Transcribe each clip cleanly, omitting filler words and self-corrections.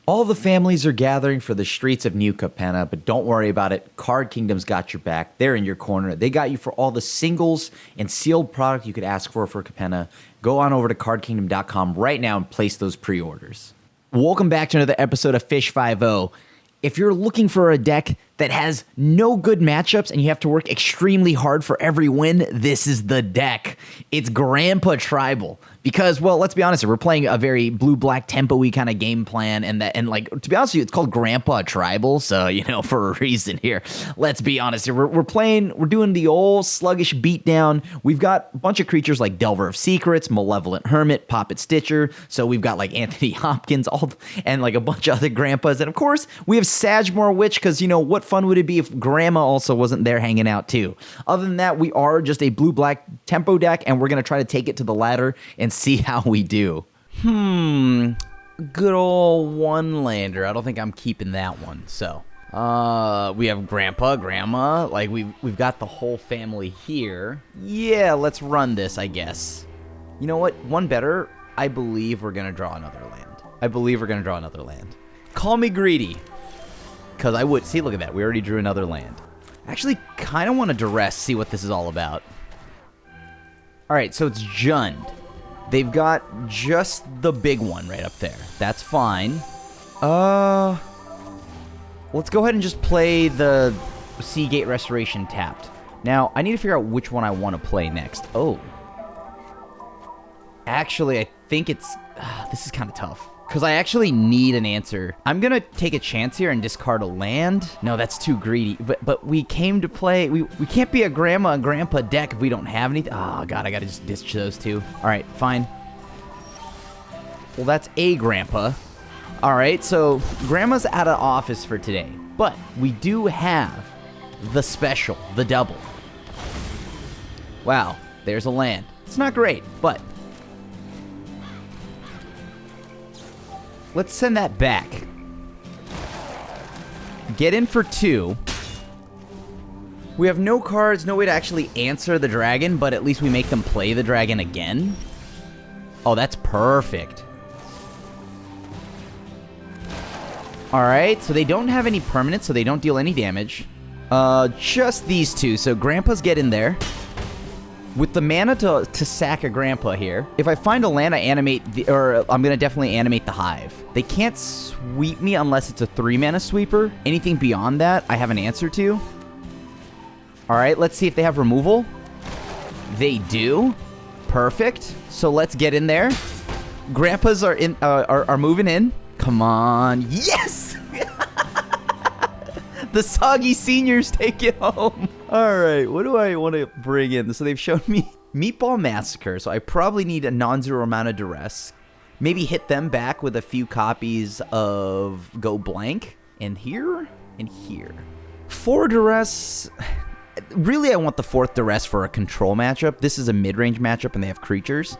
All the families are gathering for the streets of New Capenna, but don't worry about it. Card Kingdom's got your back. They're in your corner. They got you for all the singles and sealed product you could ask for Capenna. Go on over to cardkingdom.com right now and place those pre-orders. Welcome back to another episode of Fish 5-0. If you're looking for a deck that has no good matchups and you have to work extremely hard for every win, this is the deck. It's Grandpa Tribal. Because, well, let's be honest, we're playing a very blue-black tempo-y kind of game plan, and like, to be honest with you, it's called Grandpa Tribal, so, for a reason here. Let's be honest here. We're doing the old sluggish beatdown. We've got a bunch of creatures like Delver of Secrets, Malevolent Hermit, Poppet Stitcher, so we've got, like, Anthony Hopkins, and, like, a bunch of other grandpas, and, of course, we have Sagmore Witch, because, what fun would it be if Grandma also wasn't there hanging out, too? Other than that, we are just a blue-black tempo deck, and we're going to try to take it to the ladder and see how we do. Good old one lander. I don't think I'm keeping that one. So, we have Grandpa, Grandma. Like, we've got the whole family here. Yeah, let's run this, I guess. You know what? One better. I believe we're going to draw another land. Call me greedy. Because I would. See, look at that. We already drew another land. I actually kind of want to duress, see what this is all about. All right, so it's Jund. They've got just the big one right up there. That's fine. Let's go ahead and just play the Seagate Restoration tapped. Now, I need to figure out which one I want to play next. Oh. Actually, I think it's... this is kind of tough. Because I actually need an answer. I'm going to take a chance here and discard a land. No, that's too greedy. But we came to play... We can't be a Grandma and Grandpa deck if we don't have anything. Oh, God, I got to just ditch those two. All right, fine. Well, that's a Grandpa. All right, so Grandma's out of office for today. But we do have the special, the double. Wow, there's a land. It's not great, but... let's send that back. Get in for 2. We have no cards, no way to actually answer the dragon, but at least we make them play the dragon again. Oh, that's perfect. Alright, so they don't have any permanents, so they don't deal any damage. Just these two. So Grandpa's get in there. With the mana to sack a Grandpa here, if I find a land, I animate, I'm going to definitely animate the Hive. They can't sweep me unless it's a 3-mana sweeper. Anything beyond that, I have an answer to. All right, let's see if they have removal. They do. Perfect. So let's get in there. Grandpas are moving in. Come on. Yes! The soggy seniors take it home. All right, what do I want to bring in? So they've shown me Meatball Massacre, so I probably need a non-zero amount of duress. Maybe hit them back with a few copies of Go Blank. And here, and here. 4 duress. Really, I want the 4th duress for a control matchup. This is a mid-range matchup, and they have creatures.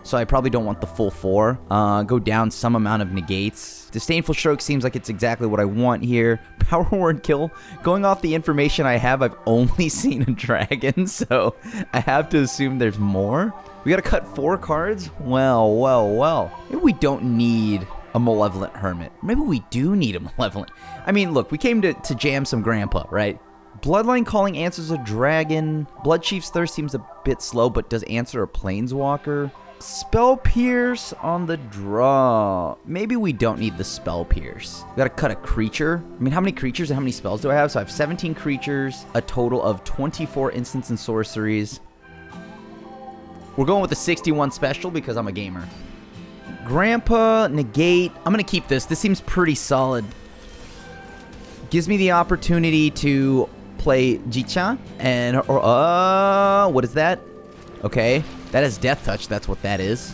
So I probably don't want the full 4. Go down some amount of negates. Disdainful Stroke seems like it's exactly what I want here. Power Word Kill. Going off the information I have, I've only seen a dragon, so I have to assume there's more. We gotta cut 4 cards? Well. Maybe we don't need a Malevolent Hermit. Maybe we do need a Malevolent. I mean, look, we came to jam some Grandpa, right? Bloodline Calling answers a dragon. Bloodchief's Thirst seems a bit slow, but does answer a Planeswalker. Spell Pierce on the draw. Maybe we don't need the Spell Pierce. We gotta cut a creature. I mean, how many creatures and how many spells do I have? So I have 17 creatures, a total of 24 instants and sorceries. We're going with the 61 special because I'm a gamer. Grandpa, negate. I'm gonna keep this. This seems pretty solid. Gives me the opportunity to play Jichan and what is that? Okay. That is Death Touch, that's what that is.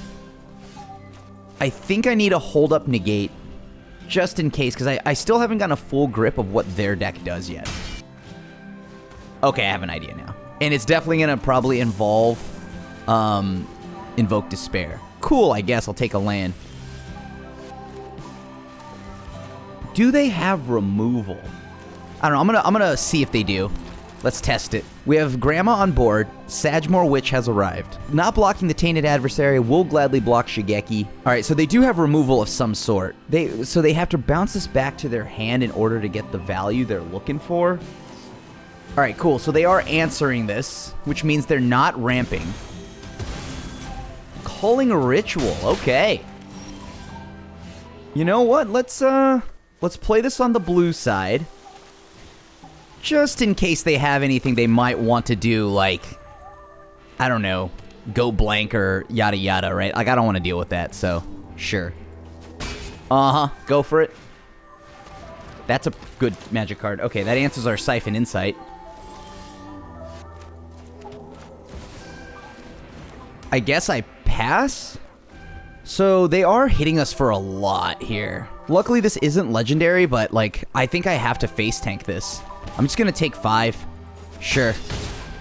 I think I need a hold up negate, just in case, because I still haven't gotten a full grip of what their deck does yet. Okay, I have an idea now. And it's definitely going to probably involve Invoke Despair. Cool, I guess, I'll take a land. Do they have removal? I don't know, I'm gonna see if they do. Let's test it. We have Grandma on board. Sagmore Witch has arrived. Not blocking the Tainted Adversary will gladly block Shigeki. All right, so they do have removal of some sort. So they have to bounce this back to their hand in order to get the value they're looking for. All right, cool. So they are answering this, which means they're not ramping. Culling a Ritual. Okay. You know what? Let's play this on the blue side. Just in case they have anything they might want to do, like, I don't know, go blank or yada yada, right? Like, I don't want to deal with that, so sure. Go for it. That's a good magic card. Okay, that answers our Siphon Insight. I guess I pass? So they are hitting us for a lot here. Luckily, this isn't legendary, but, like, I think I have to face tank this. I'm just going to take 5. Sure.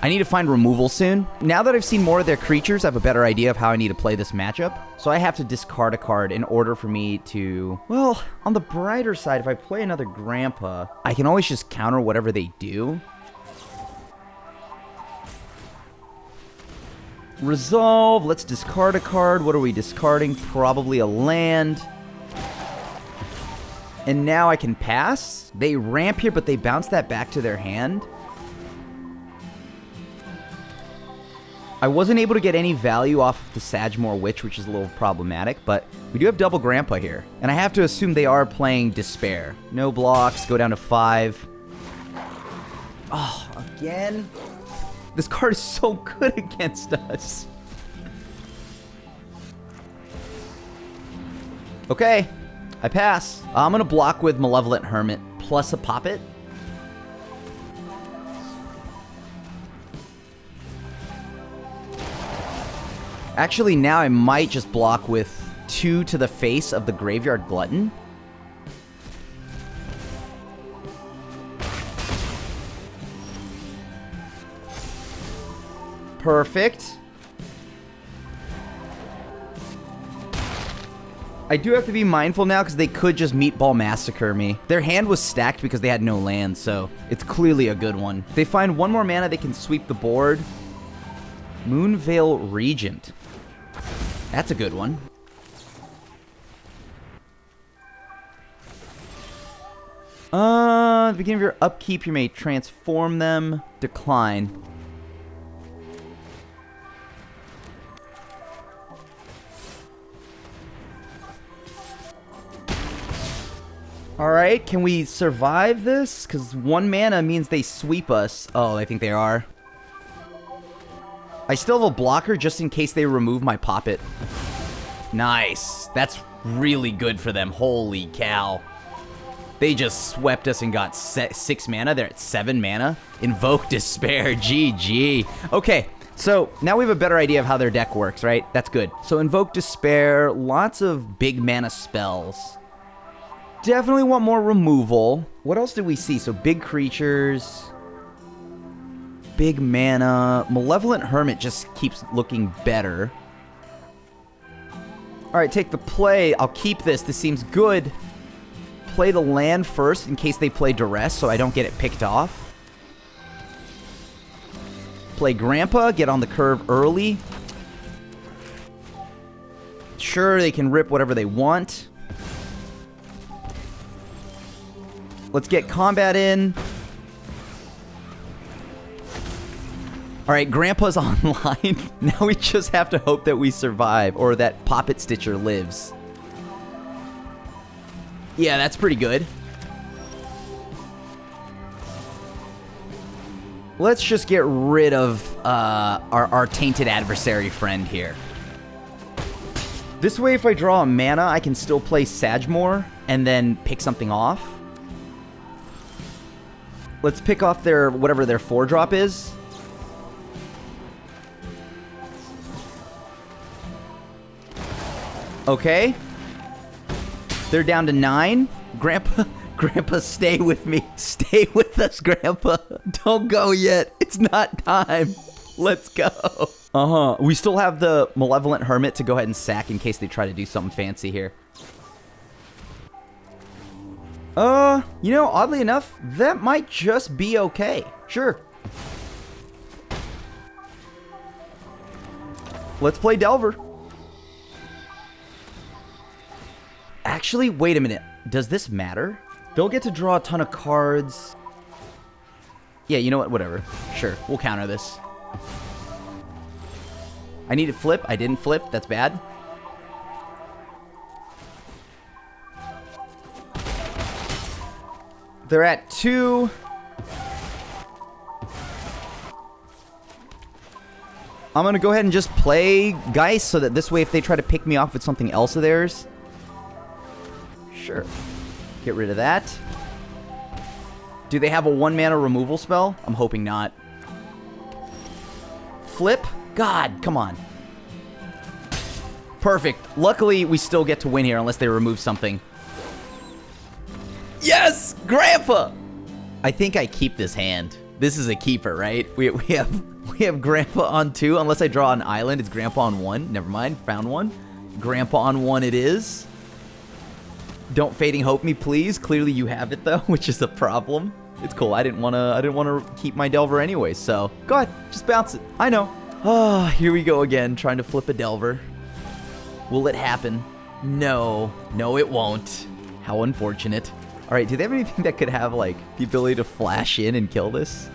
I need to find removal soon. Now that I've seen more of their creatures, I have a better idea of how I need to play this matchup. So I have to discard a card in order for me to... Well, on the brighter side, if I play another Grandpa, I can always just counter whatever they do. Resolve. Let's discard a card. What are we discarding? Probably a land. And now I can pass. They ramp here, but they bounce that back to their hand. I wasn't able to get any value off the Sagmore Witch, which is a little problematic, but we do have double Grandpa here. And I have to assume they are playing Despair. No blocks, go down to 5. Oh, again? This card is so good against us. Okay, I pass. I'm going to block with Malevolent Hermit plus a Poppet. Actually, now I might just block with 2 to the face of the Graveyard Glutton. Perfect. I do have to be mindful now because they could just Meatball Massacre me. Their hand was stacked because they had no land, so it's clearly a good one. They find 1 more mana, they can sweep the board. Moonveil Regent. That's a good one. At the beginning of your upkeep, you may transform them. Decline. Alright, can we survive this? Because 1 mana means they sweep us. Oh, I think they are. I still have a blocker just in case they remove my Poppet. Nice. That's really good for them. Holy cow. They just swept us and got 6 mana. They're at 7 mana. Invoke Despair. GG. Okay, so now we have a better idea of how their deck works, right? That's good. So Invoke Despair. Lots of big mana spells. Definitely want more removal. What else did we see? So big creatures, big mana. Malevolent Hermit just keeps looking better. All right, take the play. I'll keep this. This seems good. Play the land first in case they play Duress so I don't get it picked off. Play Grandpa, get on the curve early. Sure, they can rip whatever they want. Let's get combat in. All right, Grandpa's online. Now we just have to hope that we survive or that Poppet Stitcher lives. Yeah, that's pretty good. Let's just get rid of our Tainted Adversary friend here. This way, if I draw a mana, I can still play Sagmore and then pick something off. Let's pick off their, whatever their 4-drop is. Okay. They're down to 9. Grandpa, stay with me. Stay with us, Grandpa. Don't go yet. It's not time. Let's go. We still have the Malevolent Hermit to go ahead and sack in case they try to do something fancy here. You know, oddly enough, that might just be okay. Sure. Let's play Delver. Actually, wait a minute. Does this matter? They'll get to draw a ton of cards. Yeah, you know what? Whatever. Sure, we'll counter this. I need to flip. I didn't flip. That's bad. They're at 2. I'm going to go ahead and just play Geist so that this way if they try to pick me off with something else of theirs. Sure. Get rid of that. Do they have a 1-mana removal spell? I'm hoping not. Flip? God, come on. Perfect. Luckily, we still get to win here unless they remove something. Yes! Grandpa! I think I keep this hand. This is a keeper, right? We have Grandpa on 2. Unless I draw an island, it's Grandpa on 1. Never mind. Found one. Grandpa on 1 it is. Don't Fading Hope me, please. Clearly you have it, though, which is a problem. It's cool. I didn't want to keep my Delver anyway, so go ahead. Just bounce it. I know. Oh, here we go again, trying to flip a Delver. Will it happen? No. No, it won't. How unfortunate. All right, do they have anything that could have, like, the ability to flash in and kill this?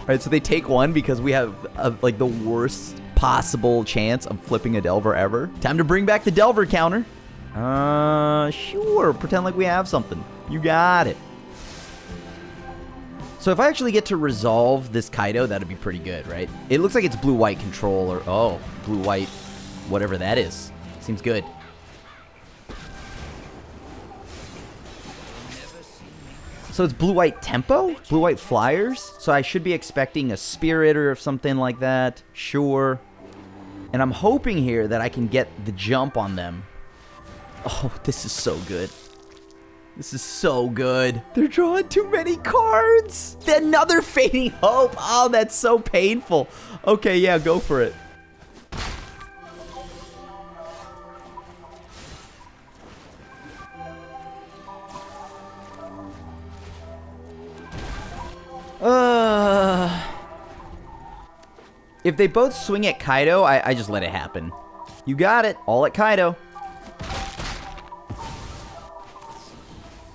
All right, so they take 1 because we have, like, the worst possible chance of flipping a Delver ever. Time to bring back the Delver counter. Sure. Pretend like we have something. You got it. So if I actually get to resolve this Kaido, that'd be pretty good, right? It looks like it's blue-white control or, oh, blue-white, whatever that is. Seems good. So it's blue-white tempo? Blue-white flyers? So I should be expecting a spirit or something like that. Sure. And I'm hoping here that I can get the jump on them. Oh, this is so good. This is so good. They're drawing too many cards. Another Fading Hope. Oh, that's so painful. Okay, yeah, go for it. If they both swing at Kaido, I just let it happen. You got it. All at Kaido.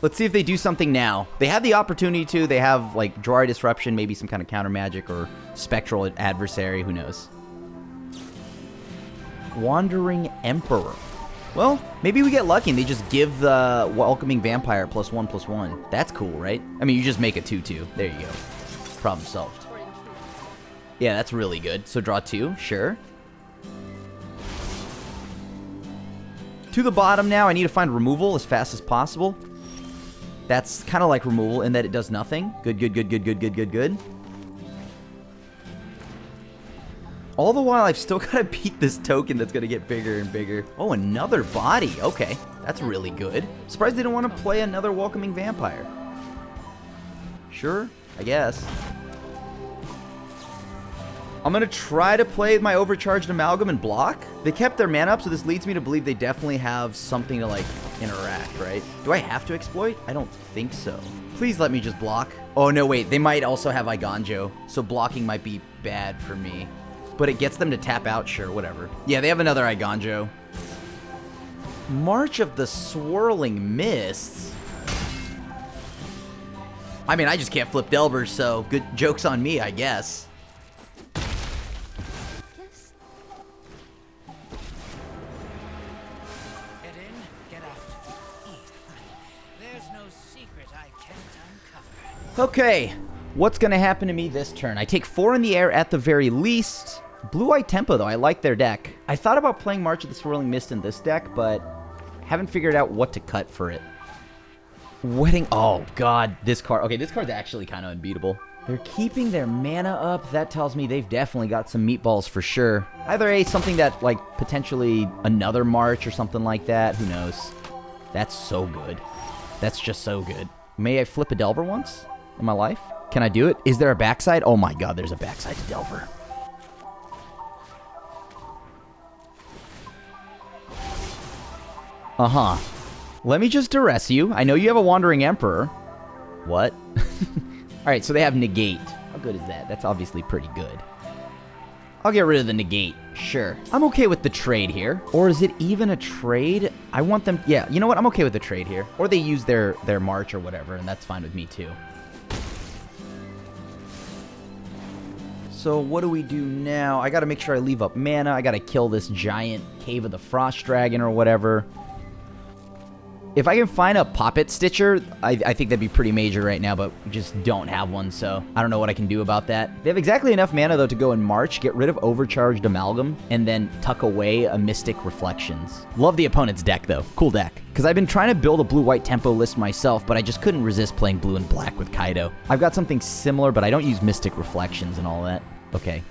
Let's see if they do something now. They have the opportunity to. They have, like, Draw Disruption, maybe some kind of counter magic or Spectral Adversary. Who knows? Wandering Emperor. Well, maybe we get lucky and they just give the Welcoming Vampire +1/+1. That's cool, right? I mean, you just make a 2/2. There you go. Problem solved. Yeah, that's really good. So draw 2, sure. To the bottom now. I need to find removal as fast as possible. That's kind of like removal in that it does nothing. Good, good, good, good, good, good, good, good. All the while, I've still got to beat this token that's going to get bigger and bigger. Oh, another body. Okay, that's really good. Surprised they don't want to play another Welcoming Vampire. Sure, I guess. I'm going to try to play my Overcharged Amalgam and block. They kept their mana up, so this leads me to believe they definitely have something to, like, interact, right? Do I have to exploit? I don't think so. Please let me just block. Oh, no, wait. They might also have Iganjo, so blocking might be bad for me. But it gets them to tap out? Sure, whatever. Yeah, they have another Iganjo. March of the Swirling Mists. I mean, I just can't flip Delvers, so good joke's on me, I guess. Okay, what's going to happen to me this turn? I take 4 in the air at the very least. Blue-White Tempo, though. I like their deck. I thought about playing March of the Swirling Mist in this deck, but haven't figured out what to cut for it. Wedding... Oh, God. This card... Okay, this card's actually kind of unbeatable. They're keeping their mana up. That tells me they've definitely got some meatballs for sure. Either something that, like, potentially another March or something like that. Who knows? That's so good. That's just so good. May I flip a Delver once in my life? Can I do it? Is there a backside? Oh my God, there's a backside to Delver. Uh-huh. Let me just duress you. I know you have a Wandering Emperor. What? Alright, so they have Negate. How good is that? That's obviously pretty good. I'll get rid of the negate. Sure. I'm okay with the trade here. Or is it even a trade? I want them... Yeah, you know what? I'm okay with the trade here. Or they use their march or whatever, and that's fine with me too. So what do we do now? I gotta make sure I leave up mana. I gotta kill this giant Cave of the Frost Dragon or whatever. If I can find a Poppet Stitcher, I think that'd be pretty major right now, but we just don't have one, so I don't know what I can do about that. They have exactly enough mana, though, to go in March, get rid of Overcharged Amalgam, and then tuck away a Mystic Reflections. Love the opponent's deck, though. Cool deck. Because I've been trying to build a blue-white tempo list myself, but I just couldn't resist playing blue and black with Kaido. I've got something similar, but I don't use Mystic Reflections and all that. Okay.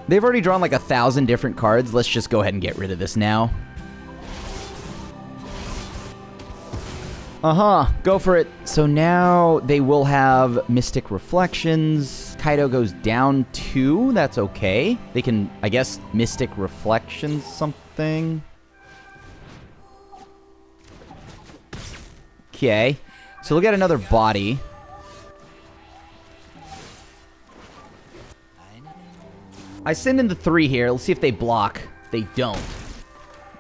They've already drawn like 1,000 different cards. Let's just go ahead and get rid of this now. Go for it. So now they will have Mystic Reflections. Kaido goes down 2. That's okay. They can, I guess, Mystic Reflections something. Okay. So we'll get another body. I send in the 3 here. Let's see if they block. They don't.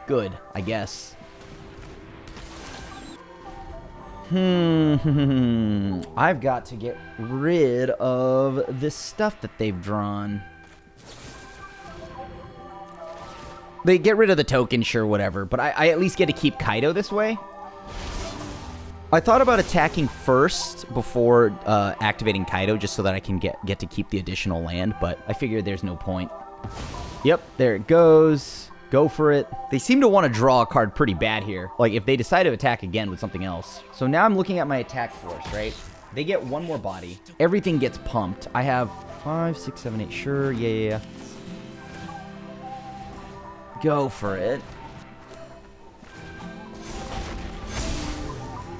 Good, I guess. I've got to get rid of this stuff that they've drawn. They get rid of the token, sure, whatever. But I at least get to keep Kaido this way. I thought about attacking first before activating Kaido just so that I can get to keep the additional land, but I figured there's no point. Yep, there it goes. Go for it. They seem to want to draw a card pretty bad here. Like, if they decide to attack again with something else. So now I'm looking at my attack force, right? They get 1 more body. Everything gets pumped. I have 5, 6, 7, 8. Sure, yeah. Go for it.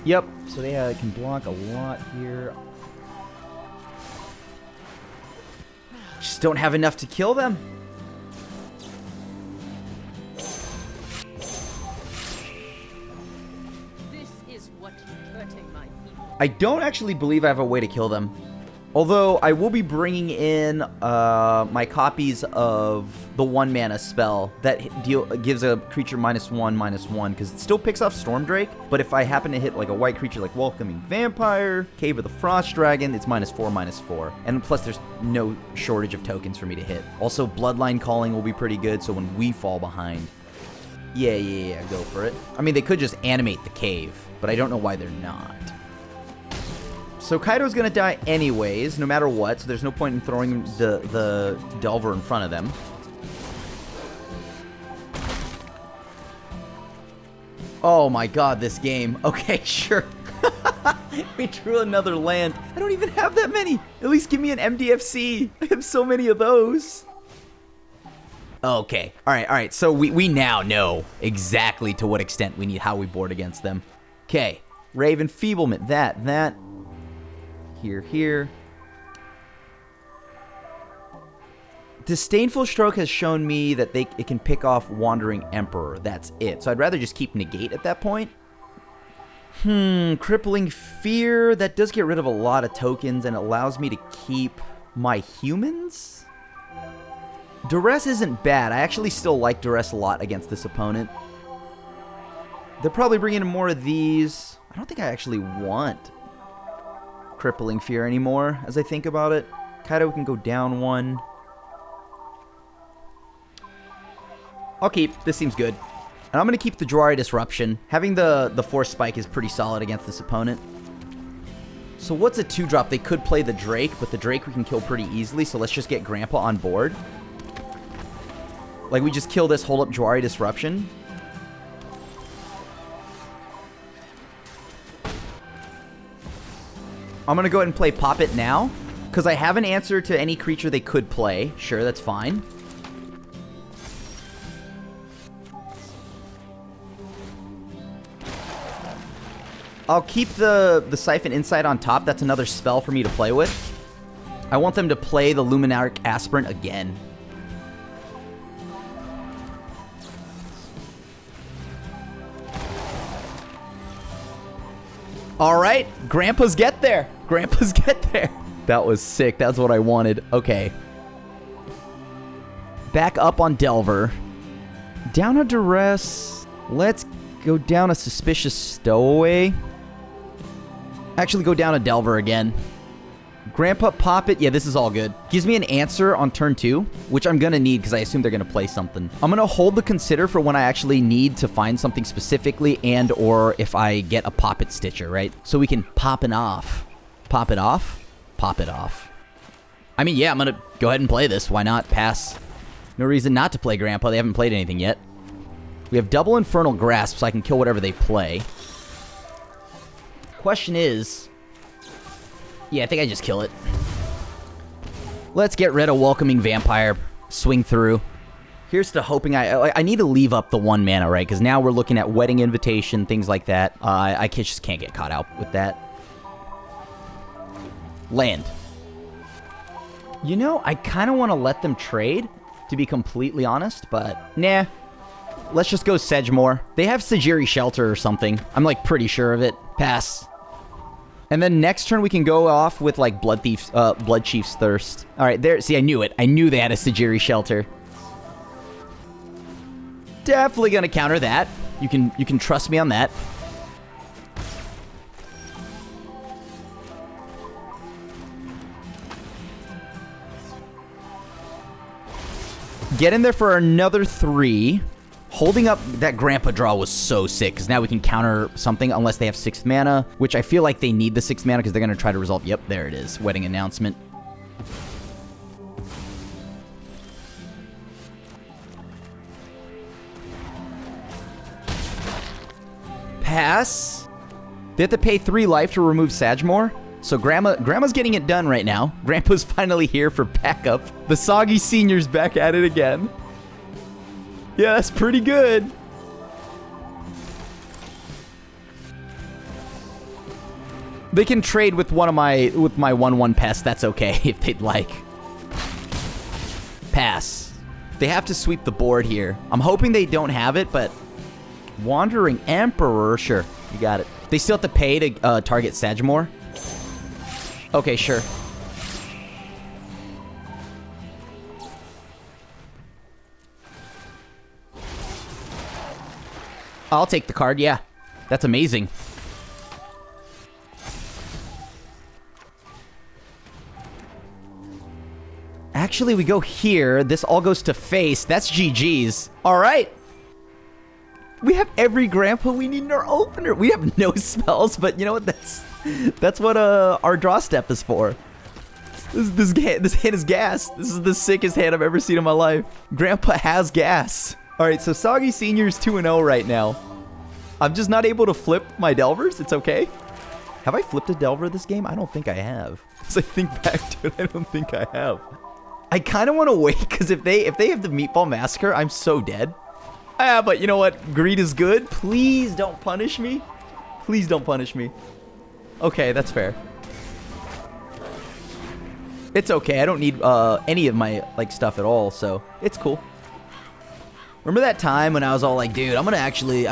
Yep, so they can block a lot here. Just don't have enough to kill them. This is what you're hurting my people. I don't actually believe I have a way to kill them. Although, I will be bringing in my copies of the 1 mana spell that gives a creature -1/-1, because it still picks off Storm Drake, but if I happen to hit like a white creature like Welcoming Vampire, Cave of the Frost Dragon, it's -4/-4. And plus, there's no shortage of tokens for me to hit. Also, Bloodline Calling will be pretty good, so when we fall behind... Yeah, go for it. I mean, they could just animate the cave, but I don't know why they're not. So Kaido's gonna die anyways, no matter what, so there's no point in throwing the Delver in front of them. Oh my god, this game. Okay, sure. We drew another land. I don't even have that many. At least give me an MDFC. I have so many of those. Okay, alright, so we now know exactly to what extent we need how we board against them. Okay, Rave Enfeeblement, that. Here. Disdainful Stroke has shown me that it can pick off Wandering Emperor. That's it. So I'd rather just keep Negate at that point. Crippling Fear. That does get rid of a lot of tokens and allows me to keep my humans? Duress isn't bad. I actually still like Duress a lot against this opponent. They're probably bringing in more of these. I don't think I actually want Crippling Fear anymore, as I think about it. Kaido can go down 1. I'll keep. This seems good. And I'm going to keep the Jwari Disruption. Having the Force Spike is pretty solid against this opponent. So what's a 2-drop? They could play the Drake, but the Drake we can kill pretty easily, so let's just get Grandpa on board. Like, we just kill this, hold up Jwari Disruption. I'm going to go ahead and play Pop It now, because I have an answer to any creature they could play. Sure, that's fine. I'll keep the Siphon Insight on top. That's another spell for me to play with. I want them to play the Luminaric Aspirant again. All right, Grandpa's get there. Grandpa's get there. That was sick. That's what I wanted. Okay. Back up on Delver. Down a duress. Let's go down a suspicious stowaway. Actually, go down a Delver again. Grandpa, pop it. Yeah, this is all good. Gives me an answer on turn 2, which I'm going to need because I assume they're going to play something. I'm going to hold the consider for when I actually need to find something specifically and or if I get a pop it stitcher, right? So we can pop it off. Pop it off. Pop it off. I mean, yeah, I'm going to go ahead and play this. Why not? Pass. No reason not to play Grandpa. They haven't played anything yet. We have double Infernal Grasp, so I can kill whatever they play. Question is... Yeah, I think I just kill it. Let's get rid of Welcoming Vampire. Swing through. Here's to hoping I need to leave up the 1 mana, right? Because now we're looking at Wedding Invitation, things like that. I just can't get caught out with that. Land. You know, I kind of want to let them trade, to be completely honest, but nah. Let's just go Sedgemoor. They have Sajiri Shelter or something. I'm, like, pretty sure of it. Pass. And then next turn we can go off with like Blood Chief's Thirst. All right, there. See, I knew it. I knew they had a Sajiri Shelter. Definitely gonna counter that. You can trust me on that. Get in there for another 3. Holding up that Grandpa draw was so sick, because now we can counter something unless they have 6 mana, which I feel like they need the 6 mana because they're going to try to resolve. Yep, there it is. Wedding Announcement. Pass. They have to pay 3 life to remove Sedgemoor. So Grandma's getting it done right now. Grandpa's finally here for backup. The Soggy Senior's back at it again. Yeah, that's pretty good. They can trade with one of my 1/1 pests. That's okay if they'd like. Pass. They have to sweep the board here. I'm hoping they don't have it, but Wandering Emperor, sure, you got it. They still have to pay to target Sedgemoor. Okay, sure. I'll take the card, yeah. That's amazing. Actually, we go here. This all goes to face. That's GG's. All right. We have every Grandpa we need in our opener. We have no spells, but you know what? That's what our draw step is for. This hand is gas. This is the sickest hand I've ever seen in my life. Grandpa has gas. All right, so Soggy Senior's 2-0 right now. I'm just not able to flip my Delvers. It's okay. Have I flipped a Delver this game? I don't think I have. As I think back to it, I don't think I have. I kind of want to wait because if they have the Meatball Massacre, I'm so dead. Ah, but you know what? Greed is good. Please don't punish me. Please don't punish me. Okay, that's fair. It's okay. I don't need any of my stuff at all, so it's cool. Remember that time when I was all like, dude, I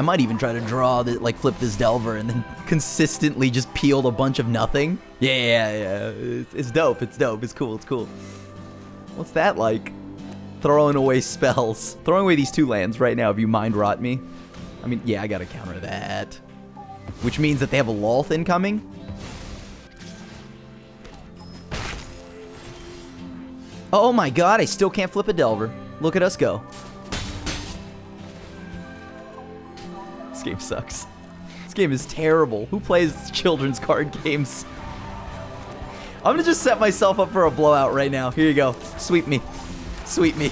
might even try to draw, flip this Delver and then consistently just peeled a bunch of nothing? Yeah. It's dope. It's dope. It's cool. It's cool. What's that like? Throwing away spells. Throwing away these 2 lands right now if you mind rot me. I mean, yeah, I gotta counter that. Which means that they have a Lolth incoming. Oh my god, I still can't flip a Delver. Look at us go. This game sucks. This game is terrible. Who plays children's card games? I'm gonna just set myself up for a blowout right now. Here you go. Sweep me. Sweep me.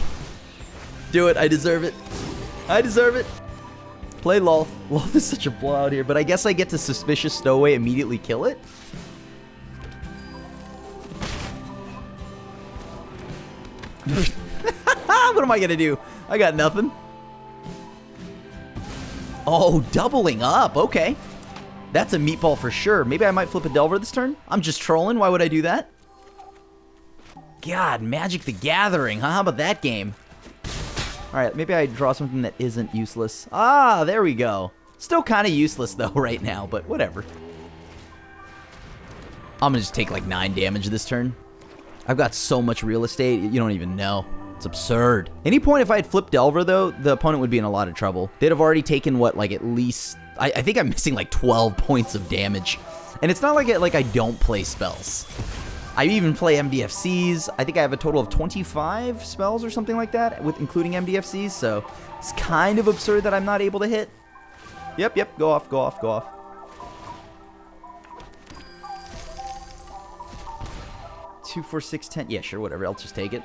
Do it. I deserve it. I deserve it. Play Lolth. Lolth is such a blowout here, but I guess I get to Suspicious Stowaway, immediately kill it. What am I gonna do? I got nothing. Oh, doubling up. Okay. That's a meatball for sure. Maybe I might flip a Delver this turn. I'm just trolling. Why would I do that? God, Magic the Gathering, huh? How about that game? All right, maybe I draw something that isn't useless. Ah, there we go. Still kind of useless, though, right now, but whatever. I'm gonna just take like 9 damage this turn. I've got so much real estate, you don't even know. It's absurd. Any point if I had flipped Delver, though, the opponent would be in a lot of trouble. They'd have already taken, what, like at least... I think I'm missing like 12 points of damage. And it's not like I don't play spells. I even play MDFCs. I think I have a total of 25 spells or something like that, with including MDFCs, so it's kind of absurd that I'm not able to hit. Yep, go off. 2, 4, 6, 10. Yeah, sure, whatever. I'll just take it.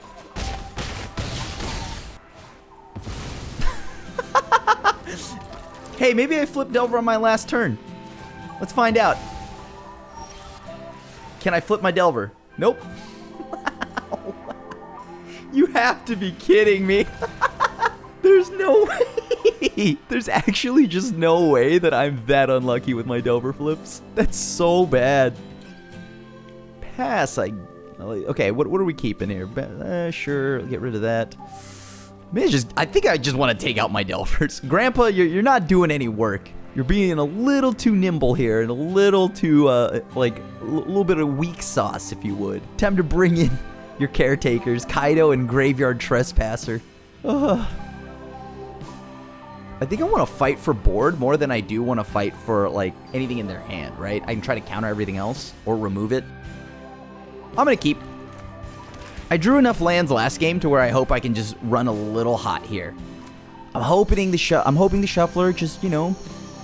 Hey, maybe I flipped Delver on my last turn. Let's find out. Can I flip my Delver? Nope. You have to be kidding me. There's no way. There's actually just no way that I'm that unlucky with my Delver flips. That's so bad. Pass, okay, what are we keeping here? Sure, get rid of that. I think I just want to take out my Delvers. Grandpa, you're not doing any work. You're being a little too nimble here and a little too, like, a little bit of weak sauce, if you would. Time to bring in your caretakers, Kaido and Graveyard Trespasser. Ugh. I think I want to fight for board more than I do want to fight for, like, anything in their hand, right? I can try to counter everything else or remove it. I'm going to keep. I drew enough lands last game to where I hope I can just run a little hot here. I'm hoping the Shuffler just, you know,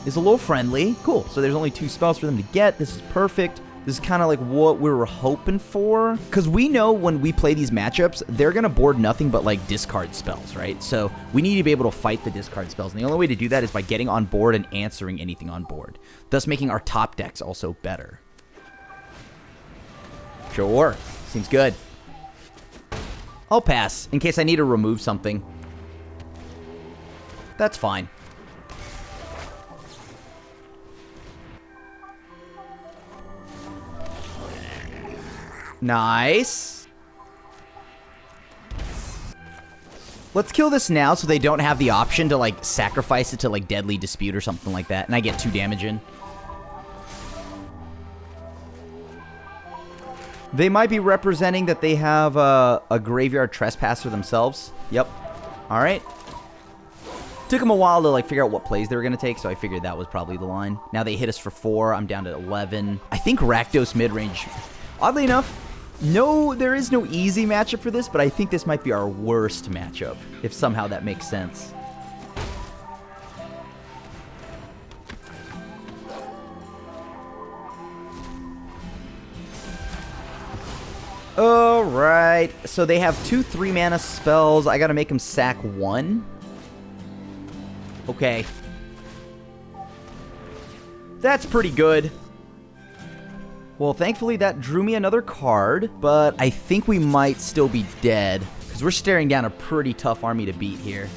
is a little friendly. Cool. So there's only 2 spells for them to get. This is perfect. This is kind of like what we were hoping for. Because we know when we play these matchups, they're going to board nothing but, like, discard spells, right? So we need to be able to fight the discard spells. And the only way to do that is by getting on board and answering anything on board, thus making our top decks also better. Sure. Seems good. I'll pass, in case I need to remove something. That's fine. Nice. Let's kill this now so they don't have the option to, like, sacrifice it to, like, Deadly Dispute or something like that. And I get 2 damage in. They might be representing that they have a Graveyard Trespasser themselves. Yep. All right. Took them a while to, like, figure out what plays they were going to take, so I figured that was probably the line. Now they hit us for 4. I'm down to 11. I think Rakdos midrange. Oddly enough, no, there is no easy matchup for this, but I think this might be our worst matchup, if somehow that makes sense. Alright, so they have 2 3-mana spells. I gotta make them sack 1. Okay. That's pretty good. Well, thankfully that drew me another card, but I think we might still be dead, because we're staring down a pretty tough army to beat here.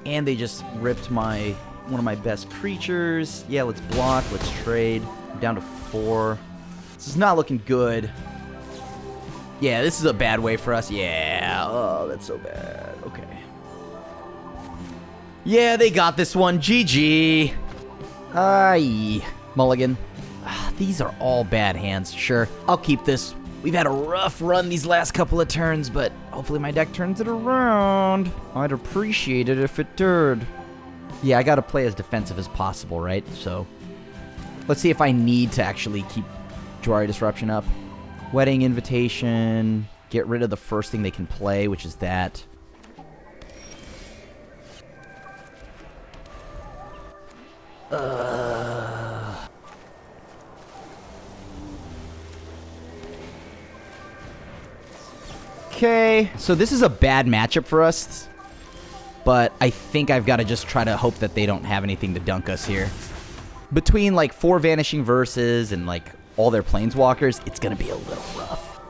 And they just ripped one of my best creatures. Yeah, let's block, let's trade. I'm down to 4. This is not looking good. Yeah, this is a bad way for us. Yeah. Oh, that's so bad. Okay. Yeah, they got this one. GG. Aye. Mulligan. These are all bad hands. Sure. I'll keep this. We've had a rough run these last couple of turns, but hopefully my deck turns it around. I'd appreciate it if it did. Yeah, I gotta play as defensive as possible, right? So, let's see if I need to actually keep Jwari Disruption up. Wedding Invitation. Get rid of the first thing they can play, which is that. Okay, so this is a bad matchup for us, but I think I've got to just try to hope that they don't have anything to dunk us here. Between, like, 4 Vanishing Verses and, like, all their Planeswalkers, it's going to be a little rough.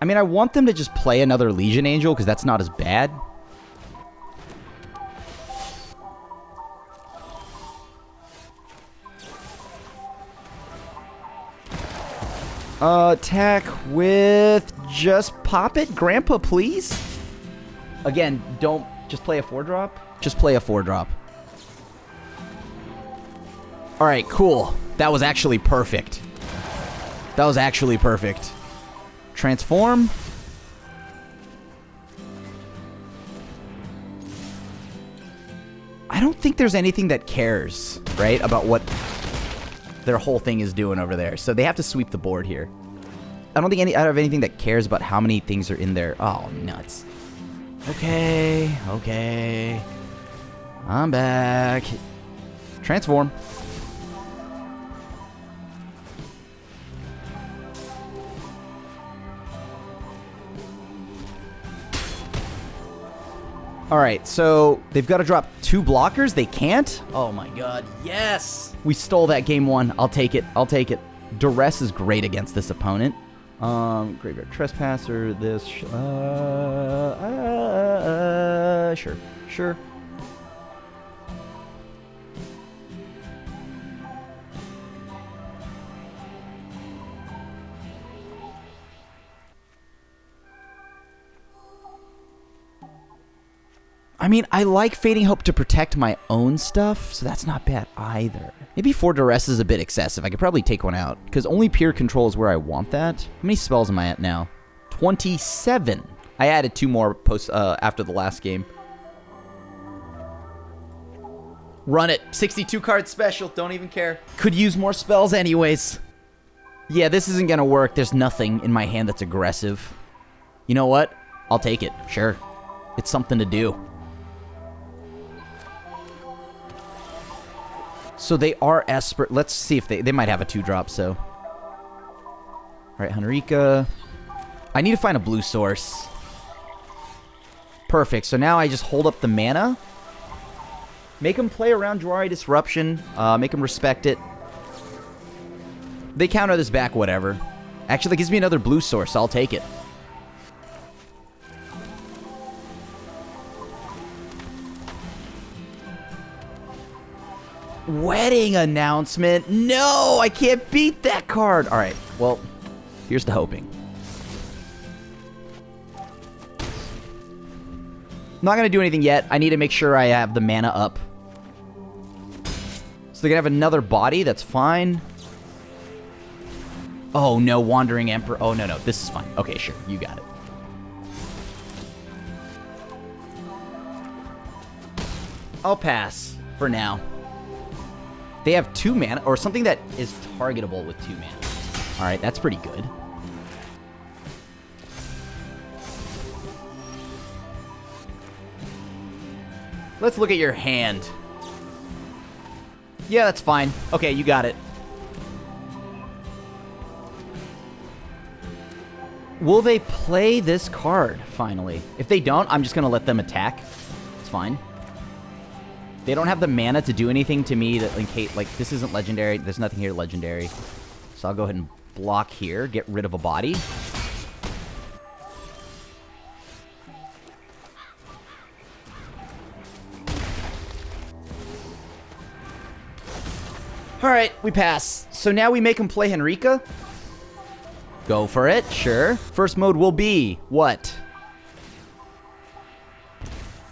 I mean, I want them to just play another Legion Angel, because that's not as bad. Attack with just pop it, Grandpa, please. Again, don't just play a 4-drop. Just play a 4-drop. All right, cool. That was actually perfect. That was actually perfect. Transform. I don't think there's anything that cares, right, about what their whole thing is doing over there. So they have to sweep the board here. I don't think I have anything that cares about how many things are in there. Oh, nuts. Okay, okay. I'm back. Transform. All right, so they've got to drop 2 blockers. They can't? Oh my god, yes! We stole that game 1. I'll take it. I'll take it. Duress is great against this opponent. Graveyard Trespasser, this... sure. Sure. I mean, I like Fading Hope to protect my own stuff, so that's not bad either. Maybe 4 Duress is a bit excessive. I could probably take one out, because only Pure Control is where I want that. How many spells am I at now? 27. I added 2 more after the last game. Run it. 62 card special. Don't even care. Could use more spells anyways. Yeah, this isn't going to work. There's nothing in my hand that's aggressive. You know what? I'll take it. Sure. It's something to do. So they are Esper. Let's see if they might have a 2-drop, so. All right, Henrika. I need to find a blue source. Perfect. So now I just hold up the mana. Make them play around Jwari Disruption. Make them respect it. They counter this back, whatever. Actually, that gives me another blue source, so I'll take it. Wedding announcement. No, I can't beat that card. All right, well, here's to hoping. I'm not going to do anything yet. I need to make sure I have the mana up. So they're going to have another body. That's fine. Oh, no, Wandering Emperor. Oh, no, this is fine. Okay, sure, you got it. I'll pass for now. They have 2 mana, or something that is targetable with 2 mana. All right, that's pretty good. Let's look at your hand. Yeah, that's fine. Okay, you got it. Will they play this card, finally? If they don't, I'm just going to let them attack. It's fine. They don't have the mana to do anything to me that, in case, like, this isn't legendary. There's nothing here legendary. So I'll go ahead and block here, get rid of a body. All right, we pass. So now we make him play Henrika. Go for it, sure. First mode will be what?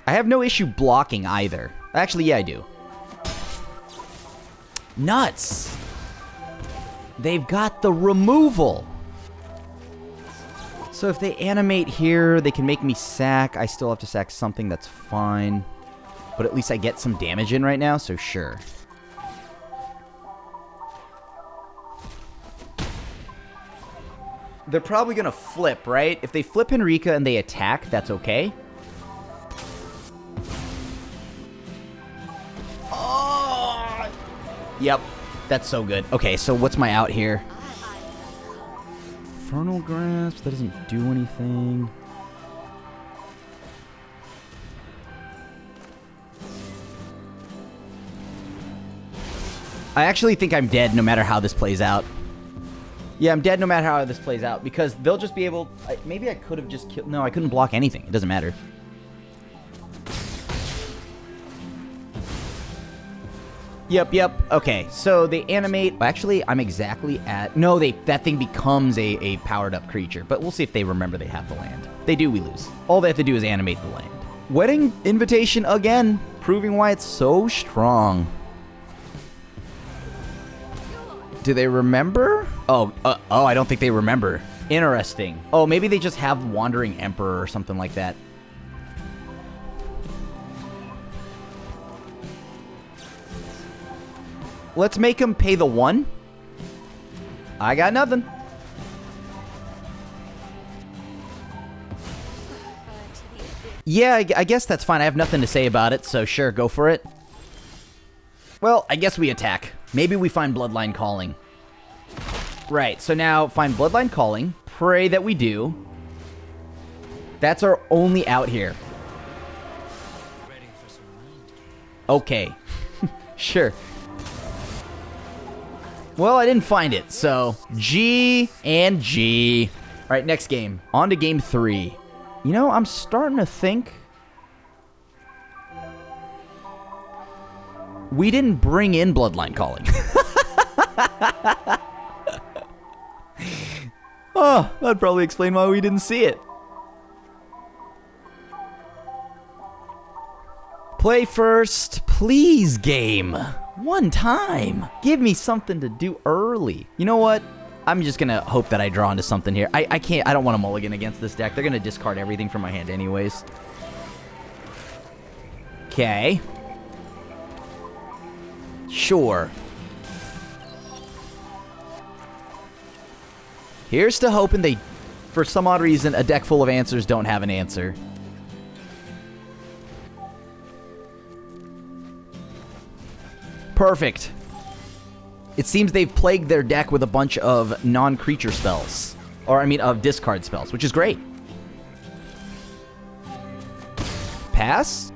I have no issue blocking either. Actually, yeah, I do. Nuts. They've got the removal. So if they animate here, they can make me sack. I still have to sack something. That's fine. But at least I get some damage in right now, so sure. They're probably going to flip, right? If they flip Henrika and they attack, that's okay. Oh! Yep, that's so good. Okay, so what's my out here? Infernal Grasp, that doesn't do anything. I actually think I'm dead no matter how this plays out. Yeah, I'm dead no matter how this plays out, because they'll just be able... maybe I could have just killed... No, I couldn't block anything. It doesn't matter. Yep. Okay, so they animate... Actually, I'm exactly at... No, that thing becomes a powered-up creature, but we'll see if they remember they have the land. They do, we lose. All they have to do is animate the land. Wedding invitation again, proving why it's so strong. Do they remember? Oh, I don't think they remember. Interesting. Oh, maybe they just have Wandering Emperor or something like that. Let's make him pay the 1. I got nothing. Yeah, I guess that's fine. I have nothing to say about it, so sure, go for it. Well, I guess we attack. Maybe we find Bloodline Calling. Right, so now find Bloodline Calling. Pray that we do. That's our only out here. Okay. Sure. Well, I didn't find it, so G and G. All right, next game. On to game 3. You know, I'm starting to think we didn't bring in Bloodline Calling. Oh, that'd probably explain why we didn't see it. Play first, please, game. One time. Give me something to do early. You know what? I'm just gonna hope that I draw into something here. I don't want to mulligan against this deck. They're gonna discard everything from my hand anyways. Okay. Sure. Here's to hoping they, for some odd reason, a deck full of answers don't have an answer. Perfect. It seems they've plagued their deck with a bunch of non-creature spells. Or, I mean, of discard spells, which is great. Pass?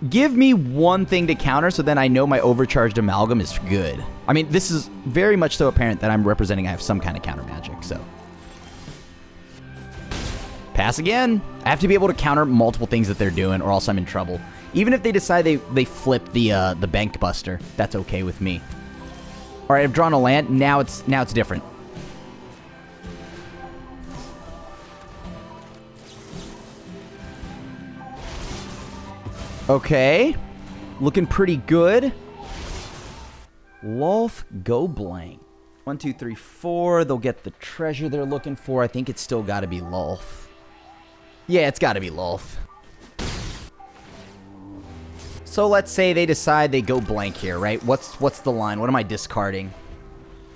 Give me one thing to counter so then I know my overcharged amalgam is good. I mean, this is very much so apparent that I'm representing I have some kind of counter magic, so. Pass again. I have to be able to counter multiple things that they're doing or else I'm in trouble. Even if they decide they flip the Bank Buster, that's okay with me. All right, I've drawn a land. Now it's different. Okay. Looking pretty good. Lolth, go blank. 1, 2, 3, 4. They'll get the treasure they're looking for. I think it's still got to be Lolth. Yeah, it's got to be Lolth. So let's say they decide they go blank here, right? What's the line? What am I discarding?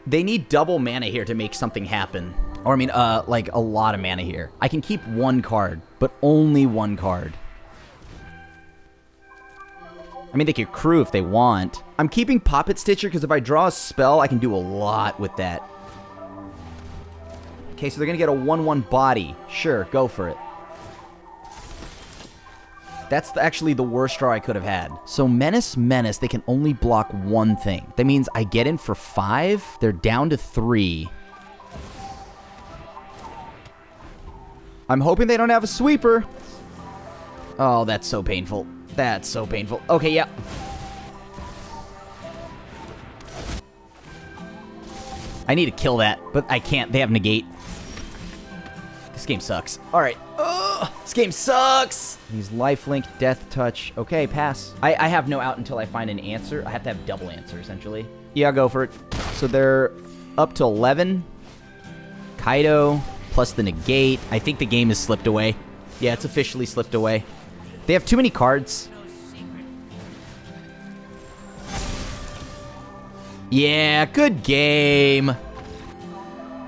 They need double mana here to make something happen. Or, I mean, like a lot of mana here. I can keep one card, but only one card. I mean, they could crew if they want. I'm keeping Poppet Stitcher because if I draw a spell, I can do a lot with that. Okay, so they're going to get a 1/1 body. Sure, go for it. That's actually the worst draw I could have had. So Menace, they can only block one thing. That means I get in for 5. They're down to 3. I'm hoping they don't have a sweeper. Oh, that's so painful. That's so painful. Okay, yeah. I need to kill that, but I can't. They have negate. This game sucks. All right. This game sucks. He's lifelink, death touch. Okay, pass. I have no out until I find an answer. I have to have double answer, essentially. Yeah, go for it. So they're up to 11. Kaido plus the negate. I think the game is slipped away. Yeah, it's officially slipped away. They have too many cards. Yeah, good game.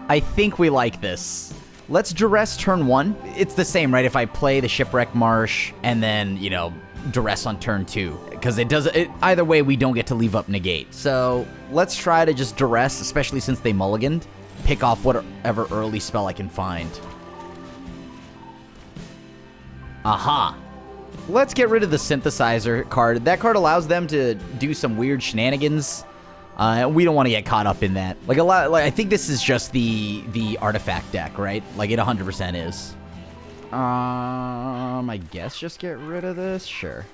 I think we like this. Let's duress turn 1. It's the same, right? If I play the Shipwreck Marsh and then, you know, duress on turn 2. Because either way, we don't get to leave up negate. So let's try to just duress, especially since they mulliganed. Pick off whatever early spell I can find. Aha. Let's get rid of the Synthesizer card. That card allows them to do some weird shenanigans. We don't want to get caught up in that. Like I think this is just the artifact deck, right? Like it 100% is. I guess just get rid of this. Sure.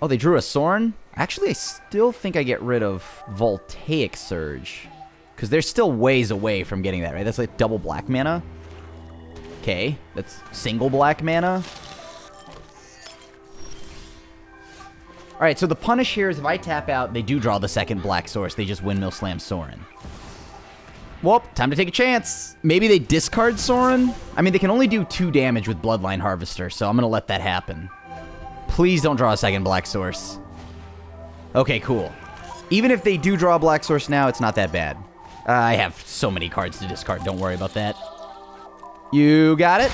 Oh, they drew a Sorn? Actually, I still think I get rid of Voltaic Surge. Because they're still ways away from getting that, right? That's like double black mana. Okay, that's single black mana. Alright, so the punish here is if I tap out, they do draw the second black source. They just Windmill Slam Sorin. Well, time to take a chance. Maybe they discard Sorin? I mean, they can only do 2 damage with Bloodline Harvester, so I'm going to let that happen. Please don't draw a second black source. Okay, cool. Even if they do draw a black source now, it's not that bad. I have so many cards to discard. Don't worry about that. You got it.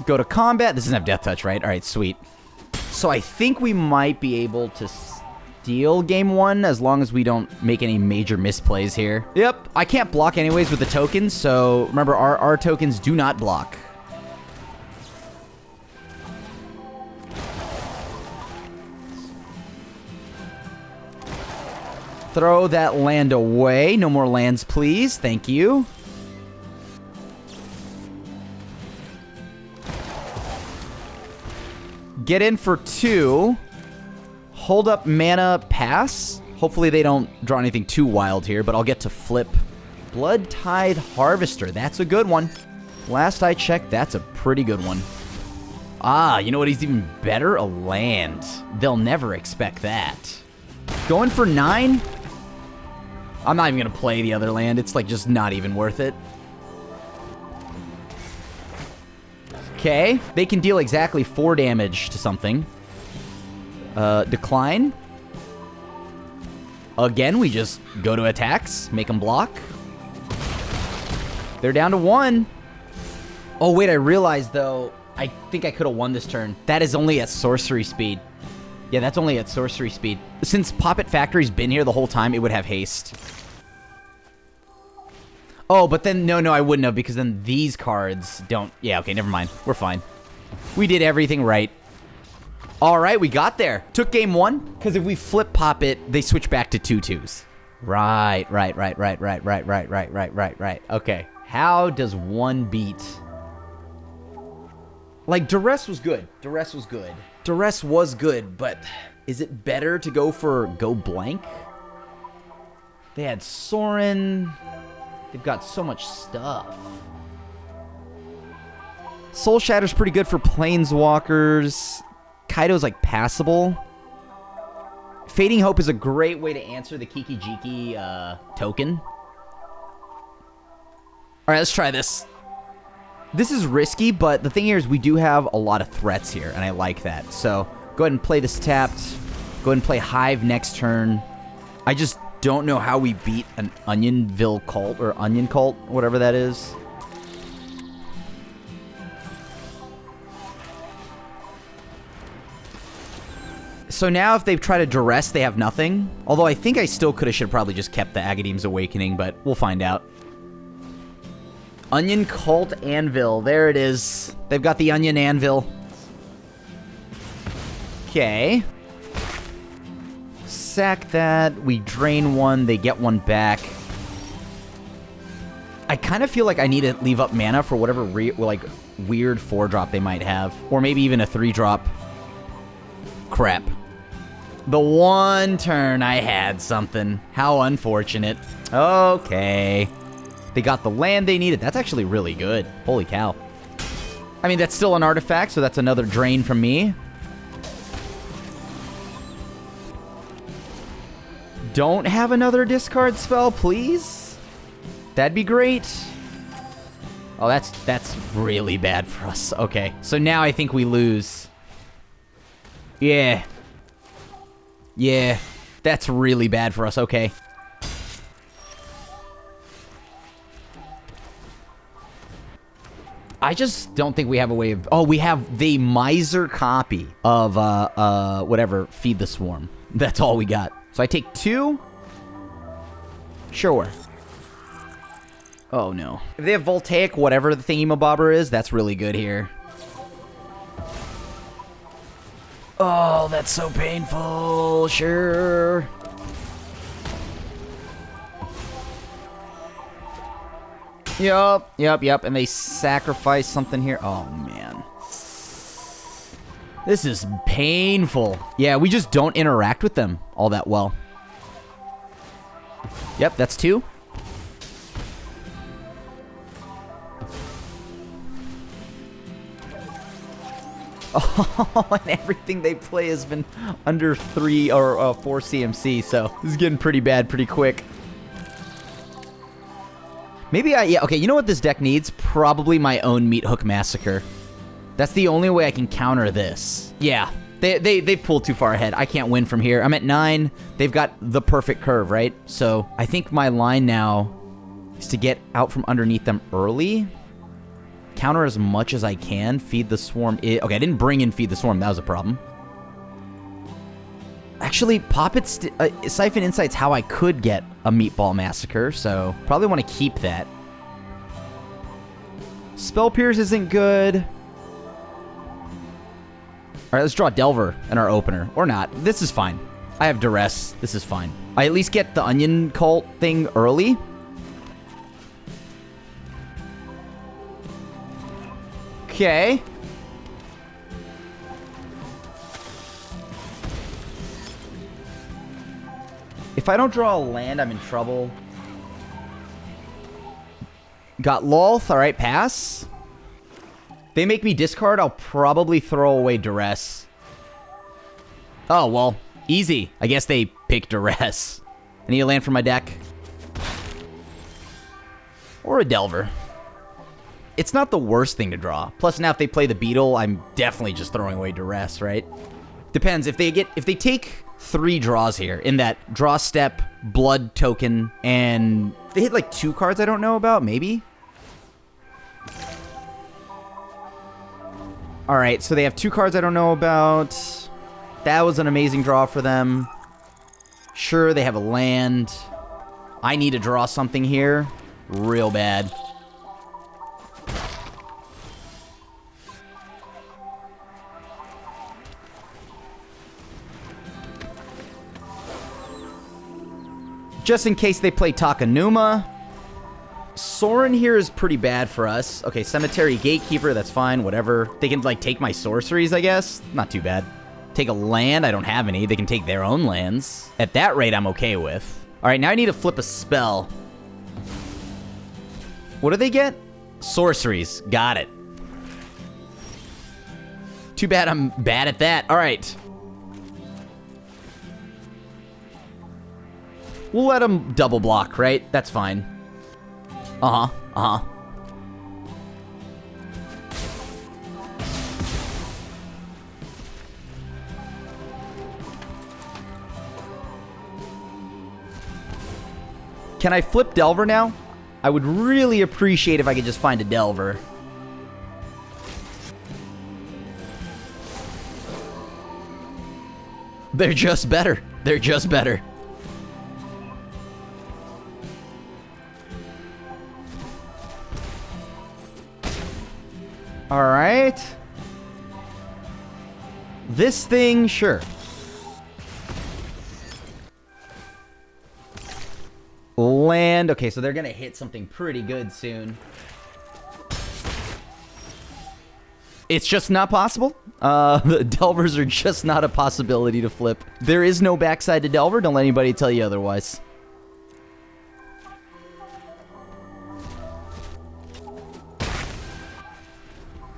Go to combat. This doesn't have Death Touch, right? All right, sweet. So I think we might be able to steal game 1 as long as we don't make any major misplays here. Yep, I can't block anyways with the tokens, so remember, our tokens do not block. Throw that land away. No more lands, please. Thank you. Get in for 2. Hold up mana, pass. Hopefully they don't draw anything too wild here, but I'll get to flip. Blood Tithe Harvester. That's a good one. Last I checked, that's a pretty good one. Ah, you know what? He's even better? A land. They'll never expect that. Going for 9? I'm not even going to play the other land. It's like just not even worth it. Okay. They can deal exactly 4 damage to something. Decline. Again, we just go to attacks. Make them block. They're down to 1. Oh, wait. I realized, though, I think I could have won this turn. That is only at sorcery speed. Yeah, that's only at sorcery speed. Since Poppet Factory's been here the whole time, it would have haste. Oh, but then, no, I wouldn't have, because then these cards don't... Yeah, okay, never mind. We're fine. We did everything right. All right, we got there. Took game 1, because if we flip Poppet, they switch back to 2/2s. Right. Okay, how does 1 beat... Like, Duress was good. Duress was good, but is it better to go for Go Blank? They had Sorin. They've got so much stuff. Soul Shatter's pretty good for Planeswalkers. Kaido's, like, passable. Fading Hope is a great way to answer the Kiki Jiki token. All right, let's try this. This is risky, but the thing here is we do have a lot of threats here, and I like that. So go ahead and play this tapped. Go ahead and play Hive next turn. I just don't know how we beat an Onionville cult, or Onion cult, whatever that is. So now if they try to Duress, they have nothing. Although I think I still should have probably just kept the Agadeem's Awakening, but we'll find out. Onion Cult Anvil. There it is. They've got the Onion Anvil. Okay. Sack that. We drain 1. They get 1 back. I kind of feel like I need to leave up mana for whatever like weird 4-drop they might have. Or maybe even a 3-drop. Crap. The one turn I had something. How unfortunate. Okay. They got the land they needed. That's actually really good. Holy cow. I mean, that's still an artifact, so that's another drain from me. Don't have another discard spell, please? That'd be great. Oh, that's really bad for us. Okay, so now I think we lose. Yeah. Yeah, that's really bad for us. Okay. I just don't think we have a way of... Oh, we have the miser copy of, whatever, Feed the Swarm. That's all we got. So I take 2? Sure. Oh, no. If they have Voltaic, whatever the thingy-mabobber is, that's really good here. Oh, that's so painful. Sure. Yup. And they sacrifice something here. Oh, man. This is painful. Yeah, we just don't interact with them all that well. Yep, that's 2. Oh, and everything they play has been under 3 or 4 CMC, so this is getting pretty bad pretty quick. Maybe yeah, okay, you know what this deck needs? Probably my own Meat Hook Massacre. That's the only way I can counter this. Yeah, they pulled too far ahead. I can't win from here. I'm at 9. They've got the perfect curve, right? So I think my line now is to get out from underneath them early. Counter as much as I can. Feed the Swarm. Okay, I didn't bring in Feed the Swarm. That was a problem. Actually, Siphon Insight's how I could get a Meatball Massacre, so probably want to keep that. Spell Pierce isn't good. Alright, let's draw Delver in our opener. Or not. This is fine. I have Duress. This is fine. I at least get the Onion Cult thing early. Okay. If I don't draw a land, I'm in trouble. Got Lolth. Alright, pass. They make me discard, I'll probably throw away Duress. Oh, well, easy. I guess they pick Duress. I need a land for my deck. Or a Delver. It's not the worst thing to draw. Plus, now if they play the Beetle, I'm definitely just throwing away Duress, right? Depends. If they take 3 draws here, in that draw step, blood token, and they hit like 2 cards I don't know about, maybe? Alright, so they have 2 cards I don't know about. That was an amazing draw for them. Sure, they have a land. I need to draw something here. Real bad. Just in case they play Takanuma. Sorin here is pretty bad for us. Okay, Cemetery Gatekeeper, that's fine, whatever. They can, like, take my sorceries, I guess. Not too bad. Take a land, I don't have any. They can take their own lands. At that rate, I'm okay with. Alright, now I need to flip a spell. What do they get? Sorceries. Got it. Too bad I'm bad at that. Alright. We'll let them double block, right? That's fine. Uh-huh. Uh-huh. Can I flip Delver now? I would really appreciate if I could just find a Delver. They're just better. They're just better. All right. This thing, sure. Land. Okay, so they're going to hit something pretty good soon. It's just not possible. The Delvers are just not a possibility to flip. There is no backside to Delver. Don't let anybody tell you otherwise.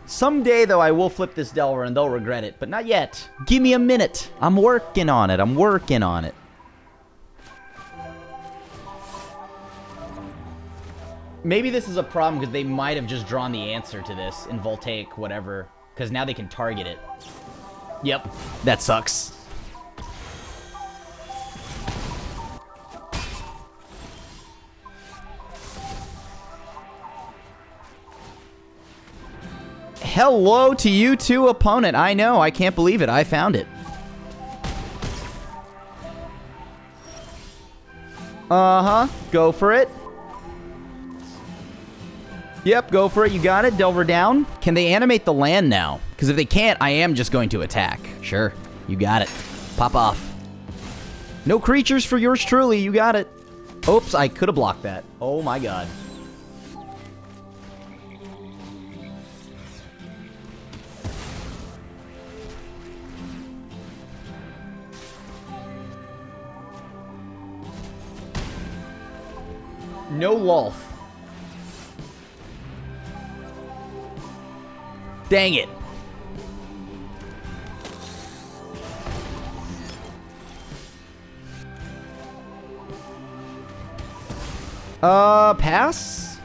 Someday, though, I will flip this Delver and they'll regret it, but not yet. Give me a minute. I'm working on it. I'm working on it. Maybe this is a problem because they might have just drawn the answer to this in Voltaic, whatever, because now they can target it. Yep, that sucks. Hello to you too, opponent. I know, I can't believe it. I found it. Uh-huh, go for it. Yep, go for it. You got it. Delver down. Can they animate the land now? Because if they can't, I am just going to attack. Sure, you got it. Pop off. No creatures for yours truly. You got it. Oops, I could have blocked that. Oh my god. No Lolth. Dang it. Pass?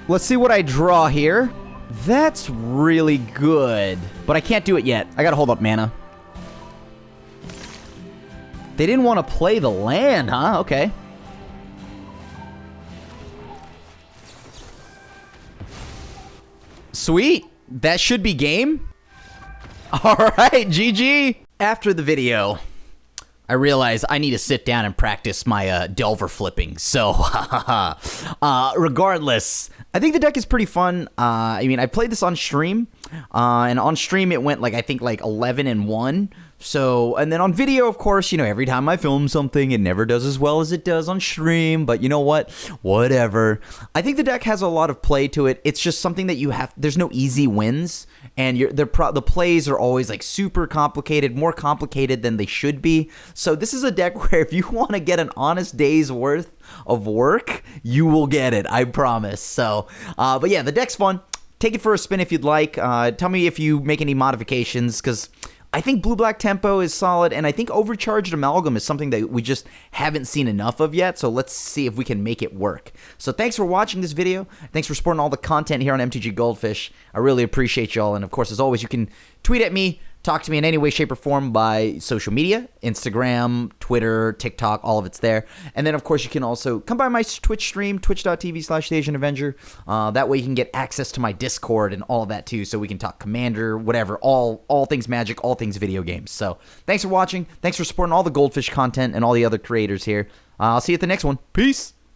Let's see what I draw here. That's really good. But I can't do it yet. I gotta hold up mana. They didn't want to play the land, huh? Okay. Sweet. That should be game. All right, GG. After the video, I realized I need to sit down and practice my Delver flipping. So, regardless, I think the deck is pretty fun. I mean, I played this on stream, and on stream it went I think 11-1. So, and then on video, of course, you know, every time I film something, it never does as well as it does on stream. But you know what? Whatever. I think the deck has a lot of play to it. It's just something that you have. There's no easy wins, and the plays are always super complicated, more complicated than they should be. So this is a deck where if you want to get an honest day's worth of work, you will get it. I promise. So, but yeah, the deck's fun. Take it for a spin if you'd like. Tell me if you make any modifications, because I think Blue-Black Tempo is solid, and I think Overcharged Amalgam is something that we just haven't seen enough of yet, so let's see if we can make it work. So thanks for watching this video. Thanks for supporting all the content here on MTG Goldfish. I really appreciate y'all, and of course, as always, you can tweet at me, talk to me in any way, shape, or form by social media, Instagram, Twitter, TikTok, all of it's there. And then, of course, you can also come by my Twitch stream, twitch.tv/TheAsianAvenger. That way you can get access to my Discord and all of that too, so we can talk Commander, whatever, all things Magic, all things video games. So thanks for watching. Thanks for supporting all the Goldfish content and all the other creators here. I'll see you at the next one. Peace!